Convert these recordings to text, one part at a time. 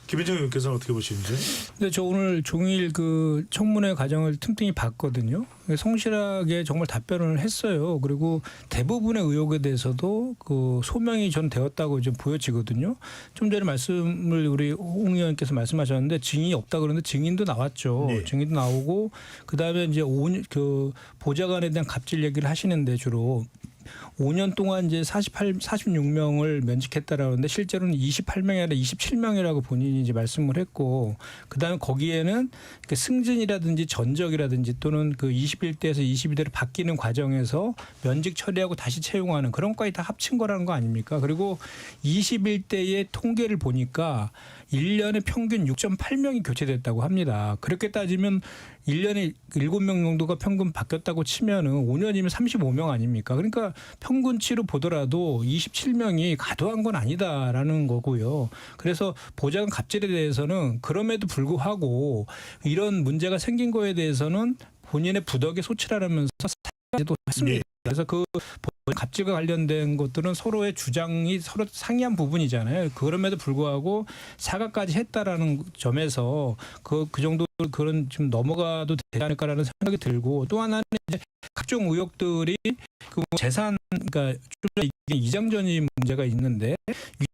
김현정 의원께서는 어떻게 보시는지? 근데 저 오늘 종일 그 청문회 과정을 틈틈이 봤거든요. 성실하게 정말 답변을 했어요. 그리고 대부분의 의혹에 대해서도 그 소명이 전 되었다고 좀 보여지거든요. 좀 전에 말씀을 우리 홍 의원께서 말씀하셨는데 증인이 없다 그러는데 증인도 나왔죠. 네. 증인도 나오고 그다음에 이제 그 보좌관에 대한 갑질 얘기를 하시는데 주로 5년 동안 이제 46명을 면직했다라는데 실제로는 28명이 아니라 27명이라고 본인이 이제 말씀을 했고 그다음에 거기에는 그 승진이라든지 전적이라든지 또는 그 21대에서 22대로 바뀌는 과정에서 면직 처리하고 다시 채용하는 그런 것까지 다 합친 거라는 거 아닙니까? 그리고 21대의 통계를 보니까 1년에 평균 6.8명이 교체됐다고 합니다. 그렇게 따지면 1년에 7명 정도가 평균 바뀌었다고 치면은 5년이면 35명 아닙니까? 그러니까 평균치로 보더라도 27명이 과도한 건 아니다라는 거고요. 그래서 보좌관 갑질에 대해서는 그럼에도 불구하고 이런 문제가 생긴 거에 대해서는 본인의 부덕에 소치라면서 사과도 했습니다. 네. 그래서 그 갑질과 관련된 것들은 서로의 주장이 서로 상이한 부분이잖아요. 그럼에도 불구하고 사과까지 했다라는 점에서 그 정도 그런 좀 넘어가도 되지 않을까라는 생각이 들고 또 하나는 이제 각종 의혹들이 그 재산 그러니까 좀 이장 전입 문제가 있는데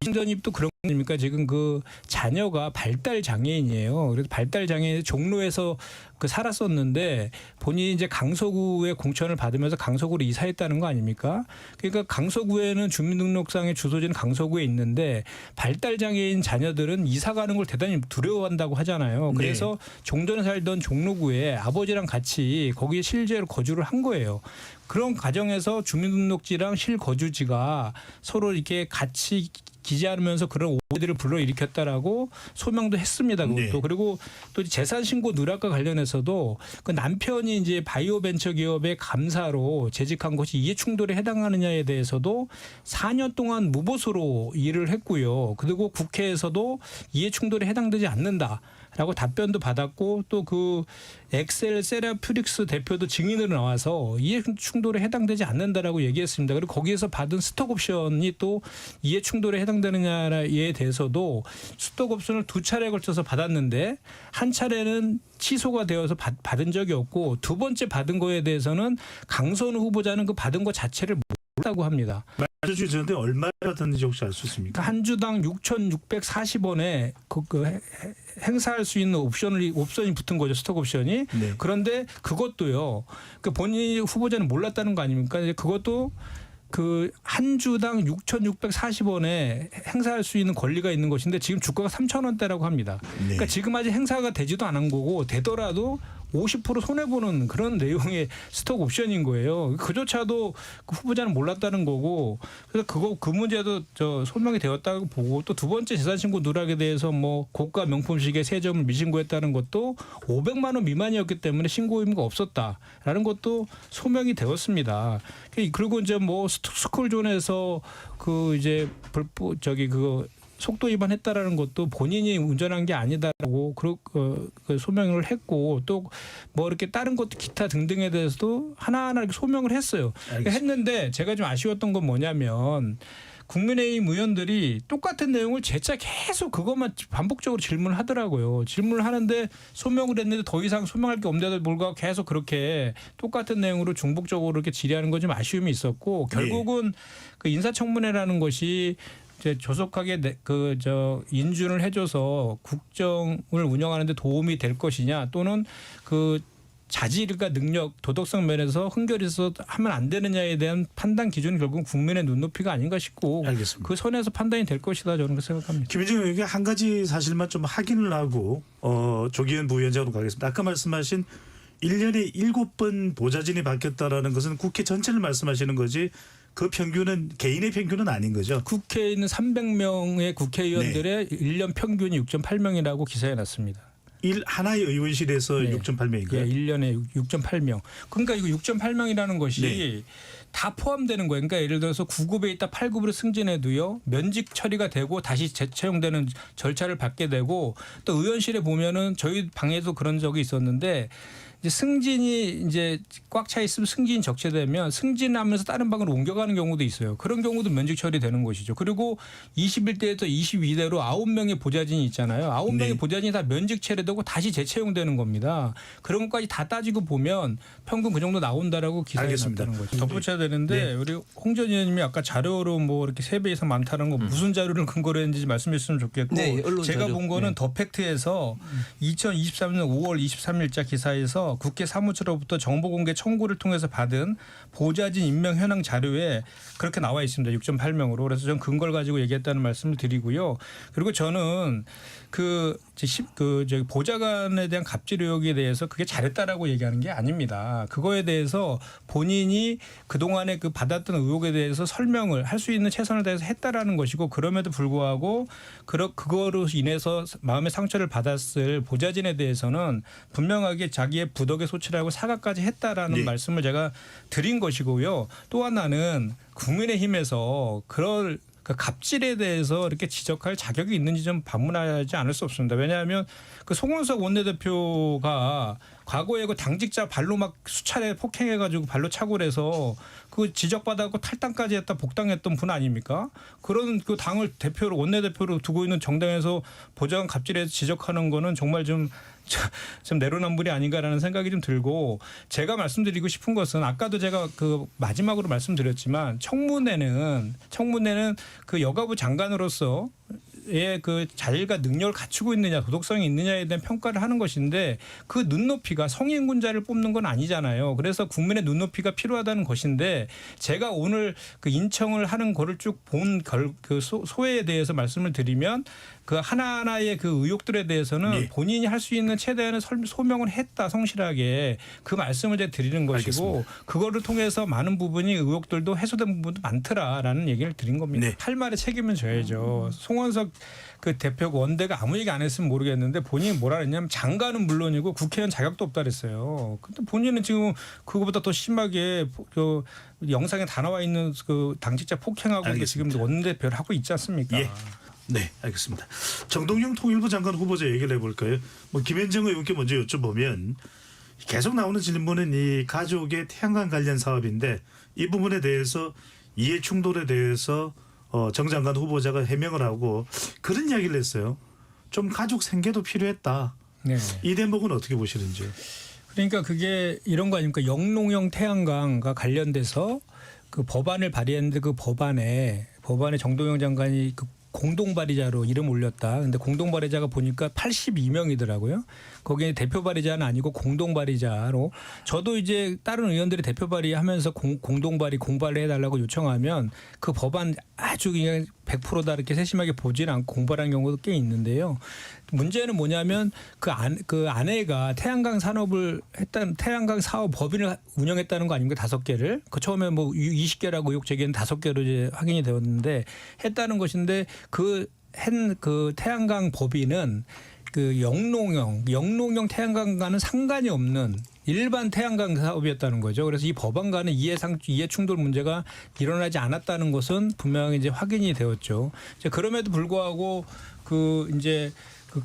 이장 전입도 그런 겁니까? 지금 그 자녀가 발달 장애인이에요. 그래서 발달 장애인 종로에서 그 살았었는데 본인이 이제 강서구에 공천을 받으면서 강서구로 이사했다는 거 아닙니까? 그러니까 강서구에는 주민등록상의 주소지는 강서구에 있는데 발달 장애인 자녀들은 이사 가는 걸 대단히 두려워한다고 하잖아요. 그래서 종전에 살던 종로구에 아버지랑 같이 거기에 실제로 거주를 한 거예요. 그런 과정에서 주민등록지랑 실거주지가 서로 이렇게 같이 기재하면서 그런 오해들을 불러일으켰다라고 소명도 했습니다. 그것도. 네. 그리고 또 재산 신고 누락과 관련해서도 그 남편이 이제 바이오 벤처 기업의 감사로 재직한 것이 이해 충돌에 해당하느냐에 대해서도 4년 동안 무보수로 일을 했고요. 그리고 국회에서도 이해 충돌에 해당되지 않는다라고 답변도 받았고 또 그 엑셀 세라퓨릭스 대표도 증인으로 나와서 이해 충돌에 해당되지 않는다라고 얘기했습니다. 그리고 거기에서 받은 스톡 옵션이 또 이해 충돌에 해당되느냐에 대해서도 스톡 옵션을 2차례에 걸쳐서 받았는데 한 차례는 취소가 되어서 받은 적이 없고 두 번째 받은 거에 대해서는 강선우 후보자는 그 받은 것 자체를 모른다고 합니다. 말해주셨는데 얼마 받았는지 혹시 알 수 있습니까? 한 주당 6,640원에 그 행사할 수 있는 옵션이 붙은 거죠. 스톡 옵션이. 네. 그런데 그것도요. 그 본인이 후보자는 몰랐다는 거 아닙니까? 그것도 그 한 주당 6,640원에 행사할 수 있는 권리가 있는 것인데 지금 주가가 3,000원대라고 합니다. 그러니까 지금 아직 행사가 되지도 않은 거고 되더라도 50% 손해보는 그런 내용의 스톡 옵션인 거예요. 그조차도 그 후보자는 몰랐다는 거고 그래서 그 문제도 소명이 되었다고 보고 또 두 번째 재산신고 누락에 대해서 뭐 고가 명품 시계 3점을 미신고했다는 것도 500만 원 미만이었기 때문에 신고 의무가 없었다라는 것도 소명이 되었습니다. 그리고 이제 뭐 스쿨존에서 그 이제 그거 속도 위반했다라는 것도 본인이 운전한 게 아니다라고 그 소명을 했고 또 뭐 이렇게 다른 것도 기타 등등에 대해서도 하나하나 이렇게 소명을 했어요. 했는데 제가 좀 아쉬웠던 건 뭐냐면 국민의힘 의원들이 똑같은 내용을 재차 계속 그것만 반복적으로 질문을 하더라고요. 질문을 하는데 소명을 했는데 더 이상 소명할 게 없는데도 불구하고 계속 그렇게 똑같은 내용으로 중복적으로 이렇게 질의하는 건 좀 아쉬움이 있었고 결국은 그 인사청문회라는 것이 이제 조속하게 인준을 해줘서 국정을 운영하는 데 도움이 될 것이냐 또는 그 자질과 능력, 도덕성 면에서 흥결해서 하면 안 되느냐에 대한 판단 기준이 결국은 국민의 눈높이가 아닌가 싶고 알겠습니다. 그 선에서 판단이 될 것이다 저는 생각합니다. 김현정 의원에게 한 가지 사실만 좀 확인을 하고 조기현 부위원장으로 가겠습니다. 아까 말씀하신 1년에 7번 보좌진이 바뀌었다라는 것은 국회 전체를 말씀하시는 거지 그 평균은 개인의 평균은 아닌 거죠. 국회에 있는 300명의 국회의원들의 1년 평균이 6.8명이라고 기사에 났습니다. 하나의 의원실에서 6.8명인가요? 네, 1년에 6.8명. 그러니까 이거 6.8명이라는 것이 다 포함되는 거예요. 그러니까 예를 들어서 9급에 있다 8급으로 승진해도요. 면직 처리가 되고 다시 재채용되는 절차를 받게 되고 또 의원실에 보면은 저희 방에도 그런 적이 있었는데 이제 승진이 이제 꽉 차 있으면 승진이 적체되면 승진하면서 다른 방으로 옮겨가는 경우도 있어요. 그런 경우도 면직 처리되는 것이죠. 그리고 21대에서 22대로 9명의 보좌진이 있잖아요. 9명의 네. 보좌진이 다 면직 처리되고 다시 재채용되는 겁니다. 그런 것까지 다 따지고 보면 평균 그 정도 나온다라고 기사에 알겠습니다. 났다는 거죠. 덧붙여야 되는데 네. 우리 홍 전 의원님이 아까 자료로 뭐 이렇게 3배 이상 많다는 거 무슨 자료를 근거로 했는지 말씀해 주시면 좋겠고 네, 언론 제가 자료. 본 거는 네. 더 팩트에서 2023년 5월 23일자 기사에서 국회 사무처로부터 정보공개 청구를 통해서 받은 보좌진 임명 현황 자료에 그렇게 나와 있습니다. 6.8명으로. 그래서 전 근거를 가지고 얘기했다는 말씀을 드리고요. 그리고 저는 저기 보좌관에 대한 갑질 의혹에 대해서 그게 잘했다라고 얘기하는 게 아닙니다. 그거에 대해서 본인이 그동안에 그 받았던 의혹에 대해서 설명을 할 수 있는 최선을 다해서 했다라는 것이고 그럼에도 불구하고 그거로 인해서 마음의 상처를 받았을 보좌진에 대해서는 분명하게 자기의 부덕의 소치를 하고 사과까지 했다라는 네. 말씀을 제가 드린 것이고요. 또 하나는 국민의힘에서 그럴 그 갑질에 대해서 이렇게 지적할 자격이 있는지 좀 반문하지 않을 수 없습니다. 왜냐하면 그 송원석 원내대표가 과거에 그 당직자 발로 막 수차례 폭행해가지고 발로 차고를 해서 그 지적받았고 탈당까지 했다 복당했던 분 아닙니까? 그런 그 당을 대표로 원내대표로 두고 있는 정당에서 보좌관 갑질에서 지적하는 거는 정말 좀 내로남불이 아닌가라는 생각이 좀 들고 제가 말씀드리고 싶은 것은 아까도 제가 그 마지막으로 말씀드렸지만 청문회는 그 여가부 장관으로서 그 자질과 능력을 갖추고 있느냐 도덕성이 있느냐에 대한 평가를 하는 것인데 그 눈높이가 성인군자를 뽑는 건 아니잖아요. 그래서 국민의 눈높이가 필요하다는 것인데 제가 오늘 그 인청을 하는 거를 쭉 본 그 소회에 대해서 말씀을 드리면 그 하나하나의 그 의혹들에 대해서는 네. 본인이 할 수 있는 최대한의 소명을 했다 성실하게 그 말씀을 제가 드리는 것이고 알겠습니다. 그거를 통해서 많은 부분이 의혹들도 해소된 부분도 많더라라는 얘기를 드린 겁니다. 네. 할 말에 책임은 져야죠. 송원석 그 대표가 원대가 아무 얘기 안 했으면 모르겠는데 본인이 뭐라 그랬냐면 장관은 물론이고 국회의원 자격도 없다 그랬어요. 근데 본인은 지금 그거보다 더 심하게 그 영상에 다 나와 있는 그 당직자 폭행하고 알겠습니다. 지금 원내대표를 하고 있지 않습니까? 예. 네, 알겠습니다. 정동영 통일부 장관 후보자 얘기를 해볼까요? 뭐 김현정 의원께 먼저 여쭤보면 계속 나오는 질문은 이 가족의 태양광 관련 사업인데 이 부분에 대해서 이해 충돌에 대해서 정 장관 후보자가 해명을 하고 그런 이야기를 했어요. 좀 가족 생계도 필요했다. 네. 이 대목은 어떻게 보시는지요? 그러니까 그게 이런 거 아닙니까? 영농형 태양광과 관련돼서 그 법안을 발의했는데 그 법안에 정동영 장관이 그 공동 발의자로 이름 올렸다. 근데 공동 발의자가 보니까 82명이더라고요. 거기에 대표 발의자는 아니고 공동 발의자로 저도 이제 다른 의원들이 대표 발의하면서 공동 발의 공발을 해달라고 요청하면 그 법안 아주 그냥 100%다 이렇게 세심하게 보지는 않고 공발하는 경우도 꽤 있는데요. 문제는 뭐냐면 그 아내가 태양광 산업을 했다는 태양광 사업 법인을 운영했다는 거 아닙니까? 5개를. 그 처음에 뭐 20개라고 의혹 제기는 5개로 이제 확인이 되었는데 했다는 것인데 그 태양광 법인은 그 영농형 태양광과는 상관이 없는 일반 태양광 사업이었다는 거죠. 그래서 이 법안과는 이해 충돌 문제가 일어나지 않았다는 것은 분명히 이제 확인이 되었죠. 이제 그럼에도 불구하고 이제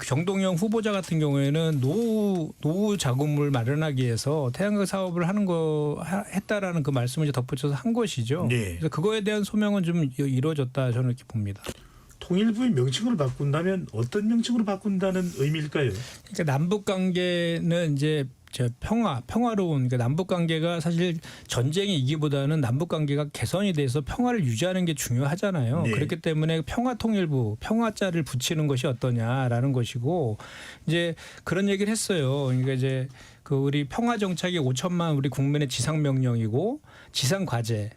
정동영 후보자 같은 경우에는 노후 자금을 마련하기 위해서 태양광 사업을 했다라는 그 말씀을 이제 덧붙여서 한 것이죠. 네. 그래서 그거에 대한 소명은 좀 이루어졌다 저는 이렇게 봅니다. 통일부의 명칭을 바꾼다면 어떤 명칭으로 바꾼다는 의미일까요? 그러니까 남북 관계는 이제 평화로운 그러니까 남북 관계가 사실 전쟁이 이기보다는 남북 관계가 개선이 돼서 평화를 유지하는 게 중요하잖아요. 네. 그렇기 때문에 평화통일부 평화자를 붙이는 것이 어떠냐라는 것이고 이제 그런 얘기를 했어요. 그러니까 이제 그 우리 평화 정착이 5천만 우리 국민의 지상 명령이고 지상 과제.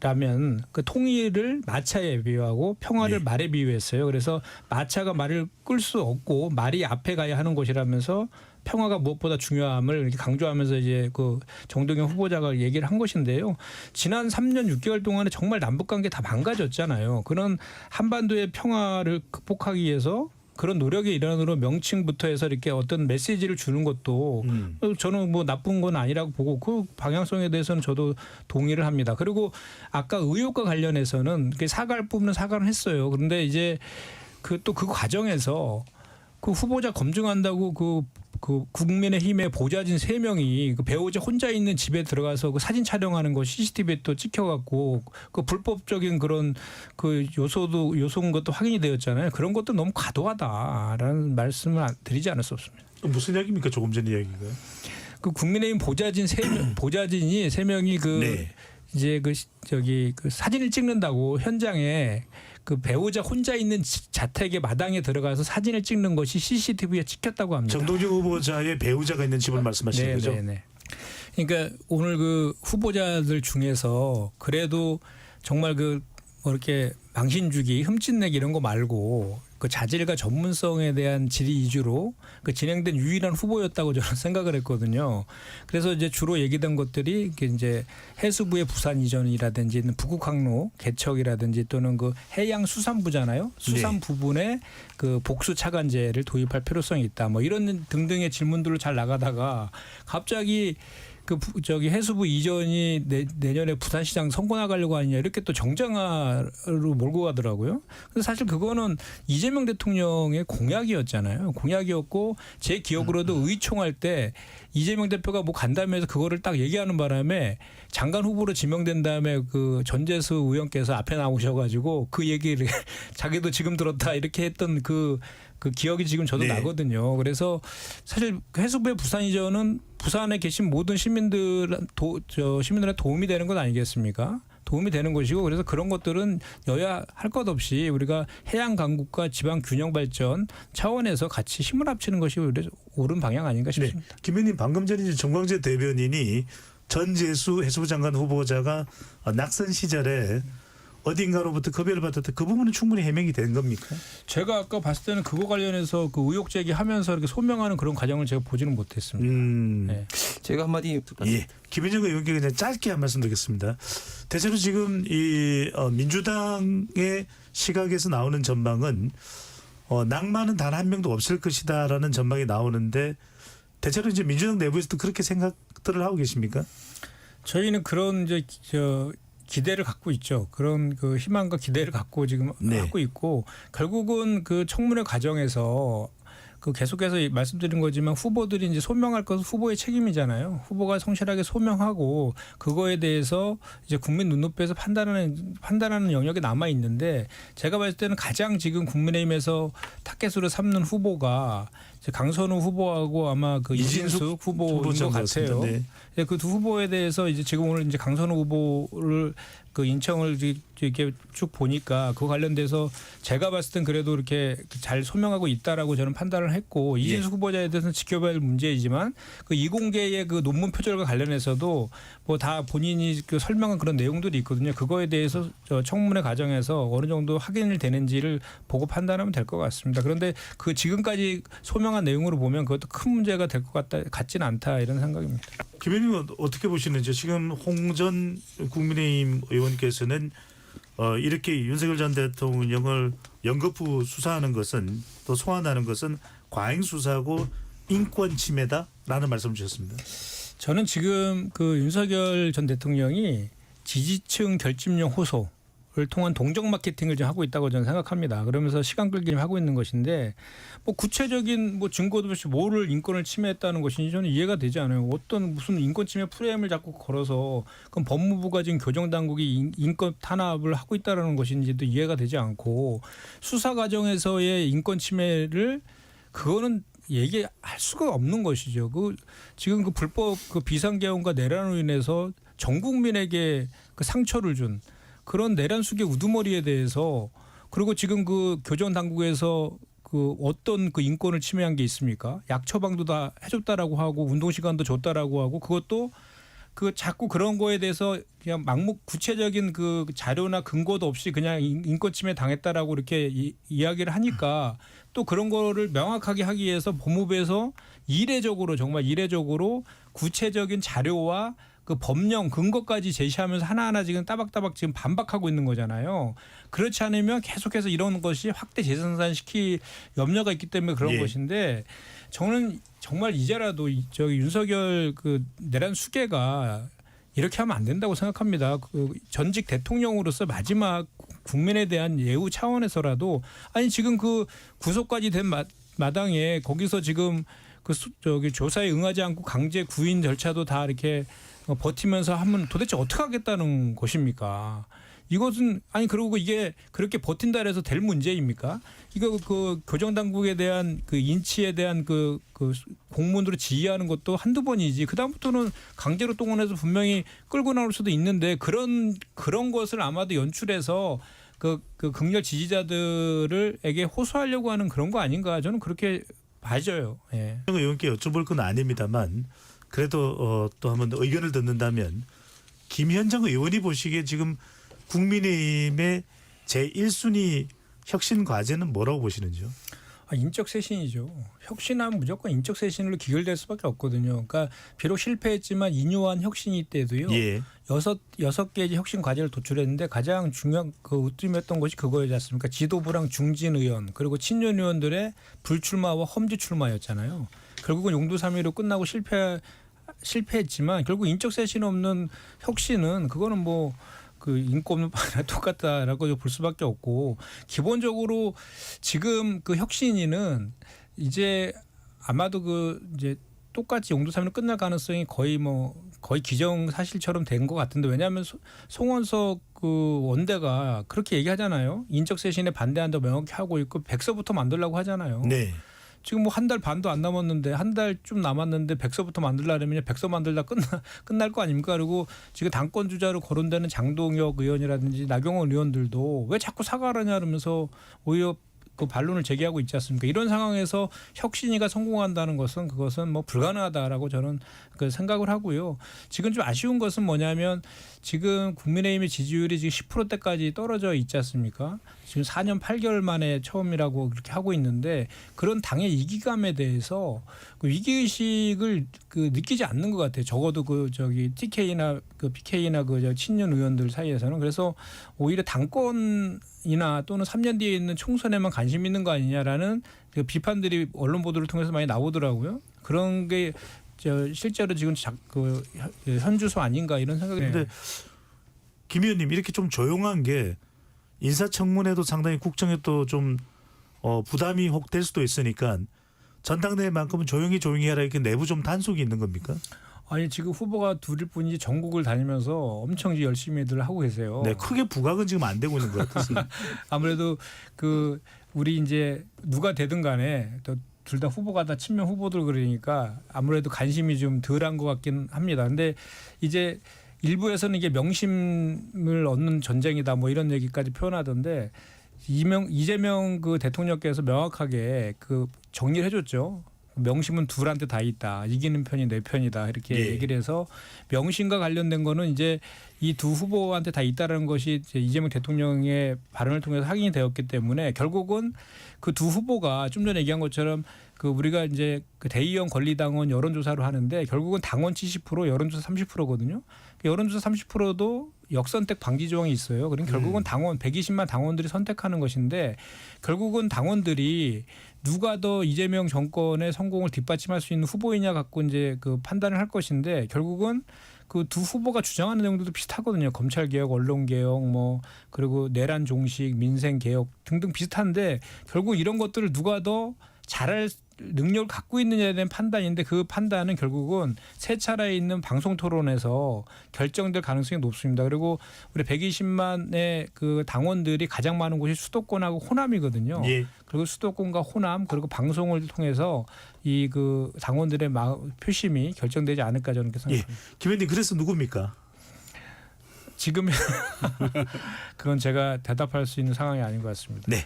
라면 그 통일을 마차에 비유하고 평화를 네. 말에 비유했어요. 그래서 마차가 말을 끌 수 없고 말이 앞에 가야 하는 것이라면서 평화가 무엇보다 중요함을 이렇게 강조하면서 이제 그 정동영 후보자가 얘기를 한 것인데요. 지난 3년 6개월 동안에 정말 남북 관계 다 망가졌잖아요. 그런 한반도의 평화를 극복하기 위해서 그런 노력의 일환으로 명칭부터 해서 이렇게 어떤 메시지를 주는 것도 저는 뭐 나쁜 건 아니라고 보고 그 방향성에 대해서는 저도 동의를 합니다. 그리고 아까 의혹과 관련해서는 사과할 부분은 사과를 했어요. 그런데 이제 그 과정에서 그 후보자 검증한다고 그 국민의힘의 보좌진 3명이 그 배우자 혼자 있는 집에 들어가서 그 사진 촬영하는 거 CCTV에 또 찍혀갖고 그 불법적인 그런 그 요소인 것도 확인이 되었잖아요. 그런 것도 너무 과도하다라는 말씀을 드리지 않을 수 없습니다. 무슨 이야기입니까? 조금 전 이야기가. 그 국민의힘 보좌진이 3명이 그 네. 이제 그 사진을 찍는다고 현장에 그 배우자 혼자 있는 자택의 마당에 들어가서 사진을 찍는 것이 CCTV에 찍혔다고 합니다. 정동영 후보자의 배우자가 있는 집을 말씀하시는 거죠? 네. 그러니까 오늘 그 후보자들 중에서 그래도 정말 뭐 이렇게 망신주기, 흠집내기 이런 거 말고 그 자질과 전문성에 대한 질의 위주로 그 진행된 유일한 후보였다고 저는 생각을 했거든요. 그래서 이제 주로 얘기된 것들이 이제 해수부의 부산 이전이라든지 북극 항로 개척이라든지 또는 그 해양수산부잖아요. 수산 부분에 그 복수 차관제를 도입할 필요성이 있다. 뭐 이런 등등의 질문들로 잘 나가다가 갑자기 해수부 이전이 내년에 부산시장 선거 나가려고 하느냐 이렇게 또 정쟁화로 몰고 가더라고요. 근데 사실 그거는 이재명 대통령의 공약이었잖아요. 공약이었고 제 기억으로도 의총할 때 이재명 대표가 뭐 간다며 해서 그거를 딱 얘기하는 바람에 장관 후보로 지명된 다음에 그 전재수 의원께서 앞에 나오셔가지고 그 얘기를 자기도 지금 들었다 이렇게 했던 그 기억이 지금 저도 나거든요. 그래서 사실 해수부의 부산 이전은 부산에 계신 모든 시민들한테 도움이 되는 것 아니겠습니까? 도움이 되는 것이고 그래서 그런 것들은 여야 할 것 없이 우리가 해양 강국과 지방 균형 발전 차원에서 같이 힘을 합치는 것이 옳은 방향 아닌가 싶습니다. 네. 김 의원님 방금 전에 이제 정광재 대변인이 전재수 해수부 장관 후보자가 낙선 시절에 어딘가로부터 급여를 받았다. 그 부분은 충분히 해명이 된 겁니까? 제가 아까 봤을 때는 그거 관련해서 그 의혹 제기하면서 이렇게 소명하는 그런 과정을 제가 보지는 못했습니다. 네. 제가 한마디 예. 김현정 의원께 그냥 짧게 한 말씀 드리겠습니다. 대체로 지금 이 민주당의 시각에서 나오는 전망은 낭만은 단 한 명도 없을 것이다라는 전망이 나오는데 대체로 이제 민주당 내부에서도 그렇게 생각들을 하고 계십니까? 저희는 그런 기대를 갖고 있죠. 그런 그 희망과 기대를 갖고 지금 하고 있고 결국은 그 청문회 과정에서 그 계속해서 말씀드린 거지만 후보들이 이제 소명할 것은 후보의 책임이잖아요. 후보가 성실하게 소명하고 그거에 대해서 이제 국민 눈높이에서 판단하는 영역이 남아 있는데 제가 봤을 때는 가장 지금 국민의힘에서 타겟으로 삼는 후보가 강선우 후보하고 아마 그 이진숙 후보인 것 같아요. 네. 그 두 후보에 대해서 이제 지금 오늘 이제 강선우 후보를 그 인청을 이렇게 쭉 보니까 그 관련돼서 제가 봤을 땐 그래도 이렇게 잘 소명하고 있다라고 저는 판단을 했고 이진숙 후보자에 대해서는 지켜봐야 할 문제이지만 그 이공계의 그 논문 표절과 관련해서도 뭐 다 본인이 그 설명한 그런 내용들이 있거든요. 그거에 대해서 청문회 과정에서 어느 정도 확인이 되는지를 보고 판단하면 될 것 같습니다. 그런데 그 지금까지 소명한 내용으로 보면 그것도 큰 문제가 될 것 같지는 않다 이런 생각입니다. 김 의원님은 어떻게 보시는지 지금 홍 전 국민의힘 의원께서는 이렇게 윤석열 전 대통령을 연거푸 수사하는 것은 또 소환하는 것은 과잉 수사고 인권 침해다라는 말씀을 주셨습니다. 저는 지금 그 윤석열 전 대통령이 지지층 결집용 호소를 통한 동정 마케팅을 좀 하고 있다고 저는 생각합니다. 그러면서 시간 끌기 하고 있는 것인데 뭐 구체적인 뭐 증거도 없이 뭐를 인권을 침해했다는 것인지 저는 이해가 되지 않아요. 어떤 무슨 인권 침해 프레임을 자꾸 걸어서 그럼 법무부가 지금 교정 당국이 인권 탄압을 하고 있다는 것인지도 이해가 되지 않고 수사 과정에서의 인권 침해를 그거는 얘기할 수가 없는 것이죠. 지금 그 불법 그 비상계엄과 내란으로 인해서 전 국민에게 그 상처를 준 그런 내란 속의 우두머리에 대해서 그리고 지금 그 교정 당국에서 그 어떤 그 인권을 침해한 게 있습니까? 약 처방도 다 해줬다라고 하고 운동 시간도 줬다라고 하고 그것도 그 자꾸 그런 거에 대해서 그냥 막무 구체적인 그 자료나 근거도 없이 그냥 인권 침해 당했다라고 이렇게 이야기를 하니까 또 그런 거를 명확하게 하기 위해서 법무부에서 정말 이례적으로 구체적인 자료와 그 법령 근거까지 제시하면서 하나하나 지금 따박따박 지금 반박하고 있는 거잖아요. 그렇지 않으면 계속해서 이런 것이 확대 재생산시킬 염려가 있기 때문에 그런 것인데 저는 정말 이제라도 윤석열 그 내란 수괴가 이렇게 하면 안 된다고 생각합니다. 그 전직 대통령으로서 마지막 국민에 대한 예우 차원에서라도 아니 지금 그 구속까지 된 마당에 거기서 지금 저기 조사에 응하지 않고 강제 구인 절차도 다 이렇게 버티면서 하면 도대체 어떻게 하겠다는 것입니까? 이것은 아니 그리고 이게 그렇게 버틴다 해서 될 문제입니까? 이거 그 교정 당국에 대한 그 인치에 대한 그 공문으로 지휘하는 것도 한두 번이지 그 다음부터는 강제로 동원해서 분명히 끌고 나올 수도 있는데 그런 것을 아마도 연출해서 그 극렬 지지자들에게 호소하려고 하는 그런 거 아닌가 저는 그렇게 봐져요. 예. 의원께 여쭤볼 건 아닙니다만 그래도 또 한번 의견을 듣는다면 김현정 의원이 보시기에 지금 국민의힘의 제1순위 혁신 과제는 뭐라고 보시는지요? 인적 쇄신이죠. 혁신하면 무조건 인적 쇄신으로 기결될 수밖에 없거든요. 그러니까 비록 실패했지만 인유한 혁신이 때도요. 예. 여섯 개의 혁신 과제를 도출했는데 가장 중요한 으뜸이었던 것이 그거였지 않습니까? 지도부랑 중진 의원 그리고 친윤 의원들의 불출마와 험지 출마였잖아요. 결국은 용두사미로 끝나고 실패했지만 결국 인적 쇄신 없는 혁신은 그거는 뭐 그 인고 없는 바나 똑같다라고 볼 수밖에 없고 기본적으로 지금 그 혁신위는 이제 아마도 그 이제 똑같이 용두사미로 끝날 가능성이 거의 기정사실처럼 된 것 같은데 왜냐하면 송원석 그 원대가 그렇게 얘기하잖아요. 인적 쇄신에 반대한다고 명확히 하고 있고 백서부터 만들려고 하잖아요. 네. 지금 뭐 한 달 반도 안 남았는데 한 달 좀 남았는데 백서부터 만들려면 백서 만들다 끝날 거 아닙니까? 그리고 지금 당권 주자로 거론되는 장동혁 의원이라든지 나경원 의원들도 왜 자꾸 사과를 하냐 그러면서 오히려 그 반론을 제기하고 있지 않습니까? 이런 상황에서 혁신위가 성공한다는 것은 그것은 뭐 불가능하다라고 저는 그 생각을 하고요. 지금 좀 아쉬운 것은 뭐냐면 지금 국민의힘의 지지율이 지금 10%대까지 떨어져 있지 않습니까? 지금 4년 8개월 만에 처음이라고 그렇게 하고 있는데 그런 당의 위기감에 대해서 그 위기의식을 그 느끼지 않는 것 같아요. 적어도 그 저기 TK나 그 PK나 그 친윤 의원들 사이에서는 그래서 오히려 당권이나 또는 3년 뒤에 있는 총선에만 관심 있는 거 아니냐라는 그 비판들이 언론 보도를 통해서 많이 나오더라고요. 그런 게 실제로 지금 그 현주소 아닌가 이런 생각이 그런데 김 의원님 이렇게 좀 조용한 게 인사청문회도 상당히 국정에 또 좀 부담이 혹 될 수도 있으니까 전당대회만큼은 조용히 해라 이렇게 내부 좀 단속이 있는 겁니까? 아니 지금 후보가 둘일 뿐이지 전국을 다니면서 엄청 열심히들 하고 계세요. 네, 크게 부각은 지금 안 되고 있는 것 같아서. 아무래도 그 우리 이제 누가 되든 간에 또 둘 다 후보가 다 친명 후보들 그러니까 아무래도 관심이 좀 덜한 것 같긴 합니다. 근데 이제 일부에서는 이게 명심을 얻는 전쟁이다 뭐 이런 얘기까지 표현하던데 이재명 그 대통령께서 명확하게 그 정리를 해줬죠. 명심은 둘한테 다 있다. 이기는 편이 내 편이다. 이렇게 예. 얘기를 해서 명심과 관련된 거는 이제 이 두 후보한테 다 있다라는 것이 이제 이재명 대통령의 발언을 통해서 확인이 되었기 때문에 결국은 그 두 후보가 좀 전에 얘기한 것처럼 그 우리가 이제 그 대의원 권리당원 여론조사로 하는데 결국은 당원 70% 여론조사 30%거든요. 여론조사 30%도 역선택 방지 조항이 있어요. 그러니까 결국은 당원 120만 당원들이 선택하는 것인데 결국은 당원들이 누가 더 이재명 정권의 성공을 뒷받침할 수 있는 후보이냐 갖고 이제 그 판단을 할 것인데 결국은 그 두 후보가 주장하는 내용들도 비슷하거든요. 검찰 개혁, 언론 개혁, 뭐 그리고 내란 종식, 민생 개혁 등등 비슷한데 결국 이런 것들을 누가 더 잘할 능력을 갖고 있느냐에 대한 판단인데 그 판단은 결국은 세 차례에 있는 방송 토론에서 결정될 가능성이 높습니다. 그리고 우리 120만의 그 당원들이 가장 많은 곳이 수도권하고 호남이거든요. 예. 그리고 수도권과 호남 그리고 방송을 통해서 이 그 당원들의 표심이 결정되지 않을까 저는 그렇게 생각합니다. 예. 김 의원님 그래서 누굽니까? 지금 그건 제가 대답할 수 있는 상황이 아닌 것 같습니다. 네.